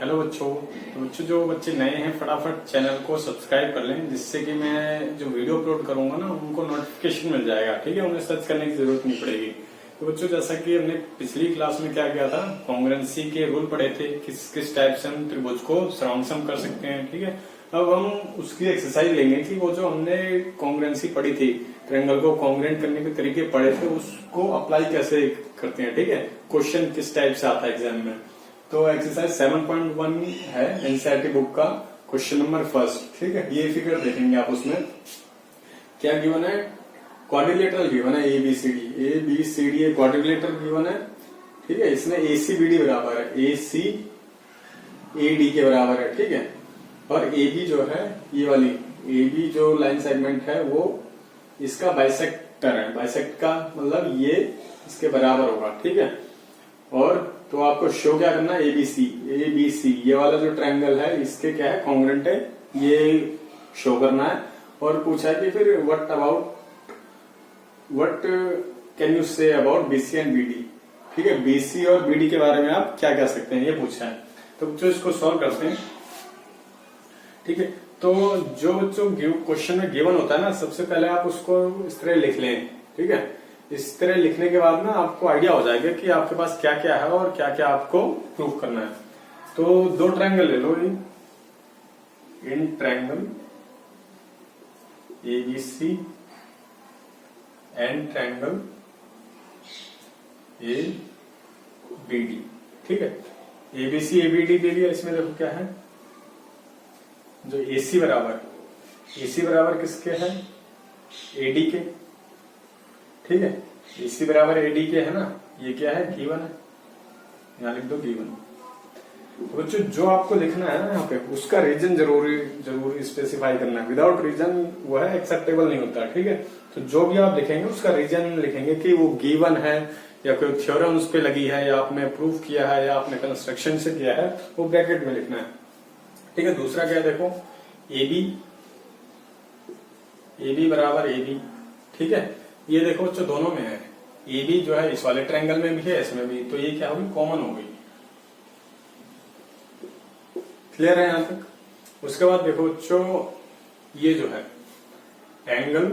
Hello बच्चों। तो बच्चों, जो बच्चे नए हैं फटाफट चैनल को सब्सक्राइब कर लें, जिससे कि मैं जो वीडियो अपलोड करूंगा ना उनको नोटिफिकेशन मिल जाएगा। ठीक है, उन्हें सर्च करने की जरूरत नहीं पड़ेगी। तो बच्चों, जैसा कि हमने पिछली क्लास में क्या किया था, कॉन्ग्रुएंसी के रूल पढ़े थे, किस किस टाइप से हम त्रिभुज को सराउंड कर सकते हैं। ठीक है, अब हम उसकी एक्सरसाइज लेंगे कि वो जो हमने कॉन्ग्रुएंसी पढ़ी थी, ट्रायंगल को कॉन्ग्रुएंट करने के तरीके पढ़े थे, उसको अप्लाई कैसे करते हैं। ठीक है, क्वेश्चन किस टाइप से आता है एग्जाम में। तो एक्सरसाइज 7.1 है एनसीईआरटी बुक का, क्वेश्चन नंबर फर्स्ट। ठीक है, ये फिगर देखेंगे आप। उसमें क्या गिवन है, क्वाड्रिलेटरल गिवन है, A B C D quadrilateral given है। ठीक है, इसमें AC BD बराबर है AC AD के बराबर है। ठीक है, और AB जो है, ये वाली AB जो लाइन सेगमेंट है वो इसका बाइसेक्टर है। बाइसेक्ट का मतलब ये इसके बराबर होगा। ठीक है, और तो आपको शो क्या करना है, ABC ये वाला जो ट्रायंगल है इसके क्या है, कॉन्ग्रुएंट है, ये शो करना है। और पूछा है कि फिर what can you say about BC and BD। ठीक है, BC और BD के बारे में आप क्या कह सकते हैं, ये पूछा है। तो बच्चों इसको सॉल्व करते हैं। ठीक है, तो जो बच्चों क्वेश्चन में गिवन होता है ना, सबसे पहले आप उसको इस तरह लिख लें। ठीक है, इस तरह लिखने के बाद ना आपको आइडिया हो जाएगा कि आपके पास क्या क्या है और क्या क्या आपको प्रूव करना है। तो दो ट्रायंगल ले लो, इन triangle ABC and triangle ABD। ठीक है, ABC ABD दे दिया। इसमें देखो क्या है, जो AC बराबर किसके है, AD के। ठीक है, AC बराबर AD के है ना, ये क्या है, गिवन है, यहां लिख दो गिवन। तो बच्चों जो आपको लिखना है ना यहाँ पे, उसका रीजन जरूर स्पेसिफाई करना है। विदाउट रीजन वो है एक्सेप्टेबल नहीं होता। ठीक है, तो जो भी आप लिखेंगे उसका रीजन लिखेंगे कि वो गिवन है, या कोई थ्योरम उस पे लगी है, या आपने प्रूफ किया है, या आपने कंस्ट्रक्शन से किया है, वो ब्रैकेट में लिखना है। ठीक है, दूसरा क्या है, देखो AB बराबर AB। ठीक है, ये देखो बच्चों दोनों में है, AB जो है इस वाले ट्रायंगल में भी है, इसमें भी, तो ये क्या होगी, कॉमन हो गई। क्लियर है यहां तक। उसके बाद देखो बच्चों, ये जो है एंगल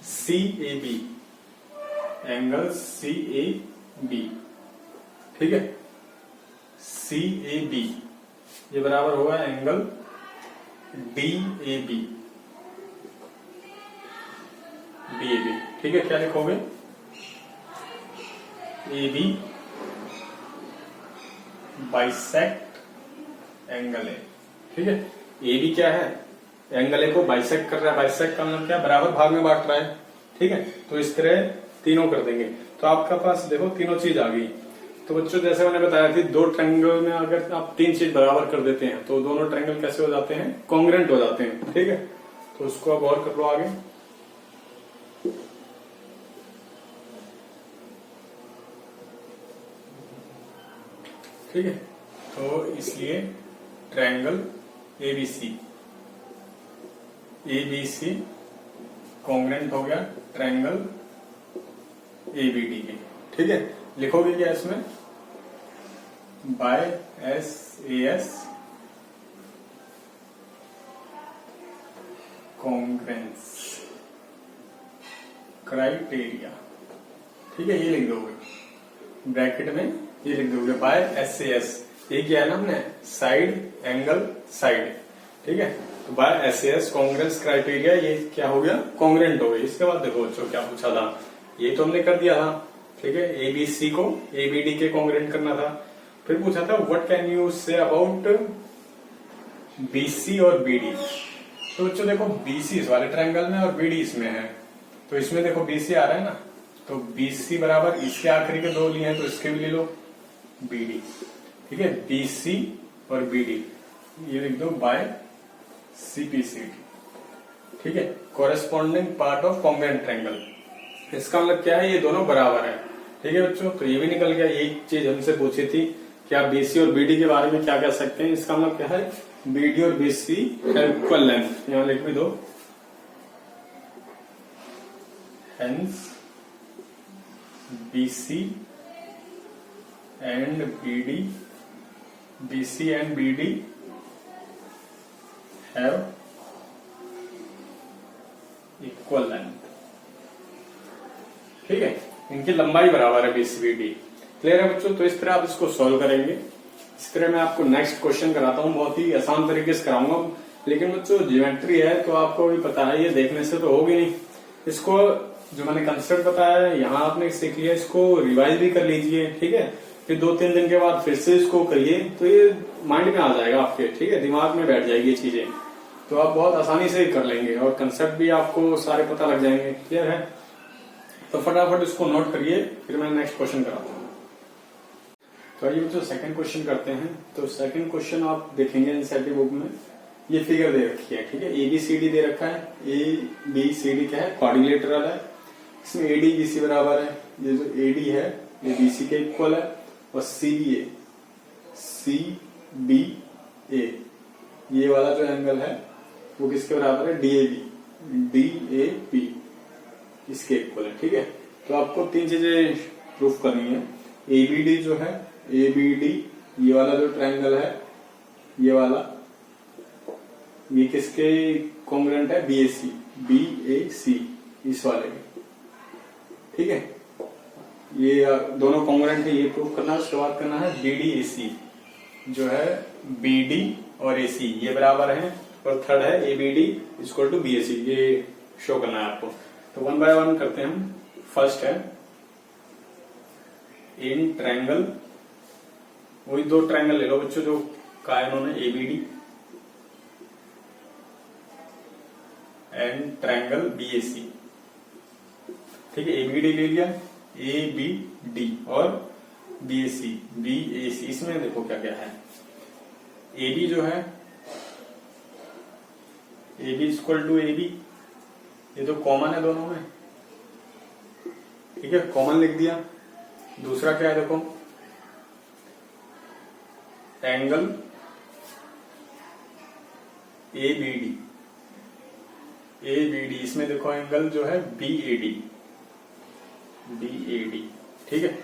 CAB, ठीक है, CAB ये बराबर होगा एंगल DAB। ठीक है, क्या लिखोगे, AB बाइसेक्ट एंगल है। ठीक है, AB क्या है, एंगल ए को बाइसेक्ट कर रहा है। बाइसेक्ट का मतलब क्या, बराबर भाग में बांट रहा है। ठीक है, तो इस तरह तीनों कर देंगे, तो आपका पास देखो तीनों चीज आ गई। तो बच्चों जैसे मैंने बताया थी, दो ट्रायंगल में अगर आप तीन चीज बराबर कर देते हैं तो दोनों ट्रायंगल कैसे हो जाते हैं, कॉन्ग्रुएंट हो जाते हैं। ठीक है, तो उसको अब और कर लो आगे। ठीक है, तो इसलिए ट्रायंगल ABC कॉन्ग्रुएंट हो गया ट्रायंगल ABD के। ठीक है, लिखोगे क्या इसमें, बाय SAS कॉन्ग्रुएंस क्राइटेरिया। ठीक है, ये लिख दोगे ब्रैकेट में, ये लिख दोगे बाय SAS। ये क्या है ना, हमने साइड एंगल साइड। ठीक है, तो बाय SAS कॉन्ग्रुएंस क्राइटेरिया, ये क्या हो गया, कॉन्ग्रुएंट हो गई। इसके बाद देखो बच्चों क्या पूछा था, ये तो हमने कर दिया था। ठीक है, ABC को ABD के कॉन्ग्रुएंट करना था। फिर पूछा था what can you say about BC और BD। तो बच्चों देखो BC इस वाले ट्रायंगल में और BD इसमें है, तो इसमें देखो BC आ रहा है ना, तो BC बराबर इसके आखिरी के दो लिए हैं, तो इसके भी ले लो BD। ठीक है, BC और BD ये लिख दो बाय CPCD। ठीक है, corresponding part of congruent triangle. इसका मतलब क्या है, ये दोनों बराबर है। ठीक है बच्चों, तो ये भी निकल गया। एक चीज हमसे पूछी थी कि आप BC और BD के बारे में क्या कह सकते हैं। इसका मतलब क्या है, BD और BC इक्वल लेंथ, यहां लिख भी दो, hence BC and BD BC and BD have equal length. ठीक है, इनकी लंबाई बराबर है BCBD। क्लियर है बच्चों? तो इस तरह आप इसको सॉल्व करेंगे। इस तरह मैं आपको नेक्स्ट क्वेश्चन कराता हूँ, बहुत ही आसान तरीके से कराऊंगा। लेकिन बच्चों ज्योमेट्री है तो आपको भी पता है, ये देखने से तो होगी नहीं। इसको जो मैंने कंसेप्ट बताया है यहाँ आपने सीख लिया, इसको रिवाइज भी कर लीजिए। ठीक है, फिर 2-3 दिन के बाद फिर से इसको करिए तो ये माइंड में आ जाएगा आपके। ठीक है, दिमाग में बैठ जाएगी ये चीजें, तो आप बहुत आसानी से कर लेंगे और कंसेप्ट भी आपको सारे पता लग जाएंगे। क्लियर है? तो फटाफट इसको नोट करिए, फिर मैं नेक्स्ट क्वेश्चन कराता हूँ। तो आइए जो सेकंड क्वेश्चन करते हैं। तो सेकंड क्वेश्चन आप देखेंगे एनसीईआरटी बुक में, ये फिगर दे रखी है। ठीक है, ABCD दे रखा है। ABCD क्या है? क्वाड्रिलेटरल है। इसमें AD BC बराबर है। ये जो AD है ये BC के इक्वल है, और CBA ये वाला जो एंगल है वो किसके बराबर है? DAB इसके इक्वल है। ठीक है, तो आपको 3 चीजें प्रूफ करनी है। ABD जो है, ABD ये वाला जो ट्रायंगल है, ये वाला, ये किसके कॉन्ग्रुएंट है? BAC इस वाले के। ठीक है, ये दोनों कॉन्ग्रुएंट है, ये प्रूफ करना है। उसके बाद करना है BDAC जो है, BD और AC ये बराबर है, और थर्ड है ABD इक्वल टू BAC, ये शो करना है आपको। तो 1 बाय 1 करते हैं हम। फर्स्ट है इन ट्रायंगल, वही 2 ट्रायंगल ले लो बच्चों जो कहा है उन्होंने, ABD एंड ट्रायंगल BAC। ठीक है, ABD ले लिया, ABD और BAC। इसमें देखो क्या क्या है। AB जो है, AB इक्वल टू AB, ये तो कॉमन है दोनों में। ठीक है, कॉमन लिख दिया। दूसरा क्या है देखो, एंगल ABD, इसमें देखो एंगल जो है BAD। ठीक है,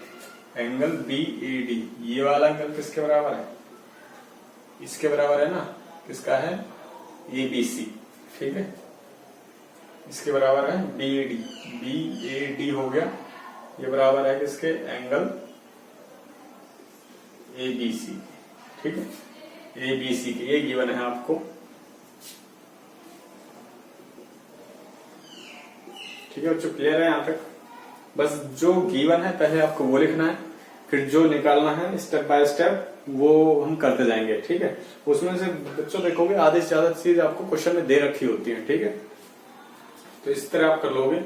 एंगल BAD ये वाला एंगल किसके बराबर है? इसके बराबर है ना, किसका है? ABC। ठीक है, इसके बराबर है BAD हो गया, ये बराबर है किसके? Angle ABC। ठीक है, ABC के ये गिवन है आपको। ठीक है बच्चों, क्लियर है यहाँ तक? बस जो गिवन है पहले आपको वो लिखना है, फिर जो निकालना है स्टेप बाय स्टेप वो हम करते जाएंगे। ठीक है, उसमें से बच्चों देखोगे आधे से ज्यादा चीज आपको क्वेश्चन में दे रखी होती है। ठीक है, तो इस तरह आप कर लोगे।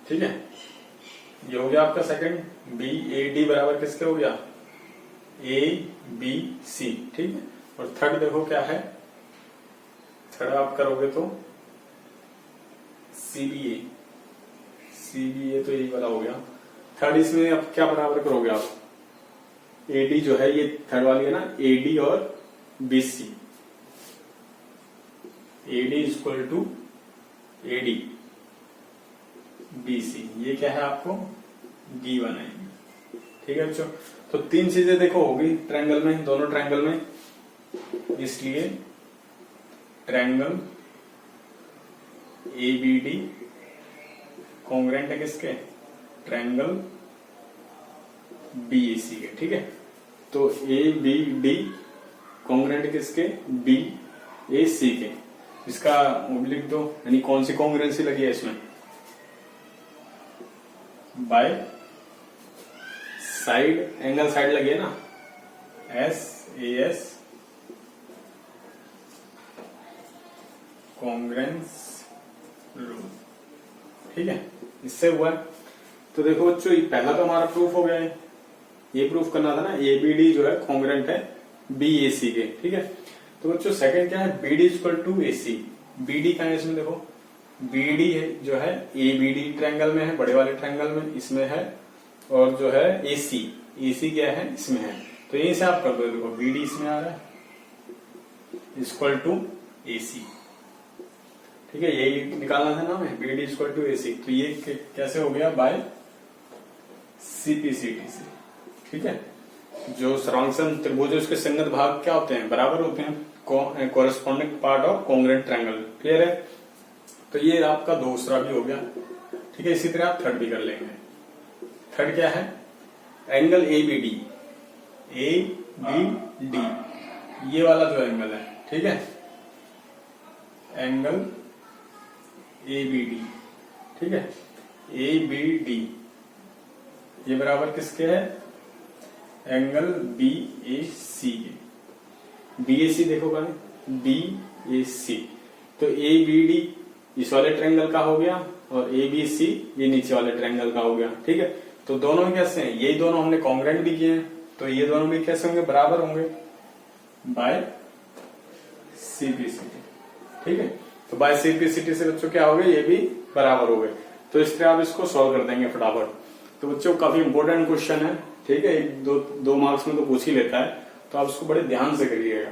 ठीक है, ये हो गया आपका सेकंड। BAD बराबर किसके हो गया? ABC। ठीक है, और थर्ड देखो क्या है, थर्ड आप करोगे तो CBA तो यही वाला हो गया। थर्ड इसमें अब क्या बराबर करोगे आप? AD जो है ये थर्ड वाली है ना, AD और BC। AD equal to AD BC, ये क्या है आपको? गिवन है। ठीक है बच्चों, तो 3 चीजें देखो होगी ट्रायंगल में, दोनों ट्रायंगल में, इसलिए ट्रायंगल ABD कॉन्ग्रुएंट है किसके? ट्रायंगल BAC के। ठीक है, तो ABD कॉन्ग्रुएंट किसके? BAC के। इसका लिख दो, यानी कौन सी कॉन्ग्रुएंसी लगी है इसमें? बाय साइड, एंगल साइड लगी है ना, SAS कॉन्ग्रुएंस रूल। ठीक है, इससे हुआ है। तो देखो बच्चों, पहला तो हमारा प्रूफ हो गया है, ये प्रूफ करना था ना, ABD जो है कॉन्ग्रुएंट है BAC के। ठीक है, तो बच्चों सेकंड क्या है? BD equal to AC। BD का है इसमें देखो, BD है जो है ABD ट्रायंगल में है, बड़े वाले ट्रायंगल में, इसमें है, और जो है AC क्या है? इसमें है। तो यहीं से आप कर दो, देखो BD इसमें आ रहा है इक्वल टू AC। ठीक है, यही निकालना था ना हमें, BD इक्वल टू AC। तो ये कैसे हो गया? बाय CPCT से। ठीक है, जो सर्वांगसम त्रिभुज है उसके संगत भाग क्या होते हैं, बराबर होते हैं, corresponding part of congruent triangle. Clear है? तो ये आपका दूसरा भी हो गया। ठीक है, इसी तरह आप थर्ड भी कर लेंगे। थर्ड क्या है, angle A B D. A B D ये वाला जो एंगल है, ठीक है, एंगल ए बी डी, ठीक है, ए बी डी ये बराबर किसके है, एंगल बी ए सी के। बी ए सी देखो भाई, बी ए सी, तो ए बी डी इस वाले ट्रायंगल का हो गया और ए बी सी ये नीचे वाले ट्रायंगल का हो गया। ठीक है, तो दोनों में कैसे हैं, ये दोनों हमने कॉन्ग्रुएंट भी किए हैं, तो ये दोनों भी कैसे होंगे, बराबर होंगे बाय सीपीसीटी। ठीक है, तो बाय सीपीसीटी से बच्चों क्या हो गए, ये भी बराबर हो गए। तो इस तरह आप इसको सॉल्व कर देंगे फटाफट। तो बच्चों काफी इंपॉर्टेंट क्वेश्चन है। ठीक है, दो मार्क्स में तो पूछ ही लेता है, तो आप इसको बड़े ध्यान से करिएगा।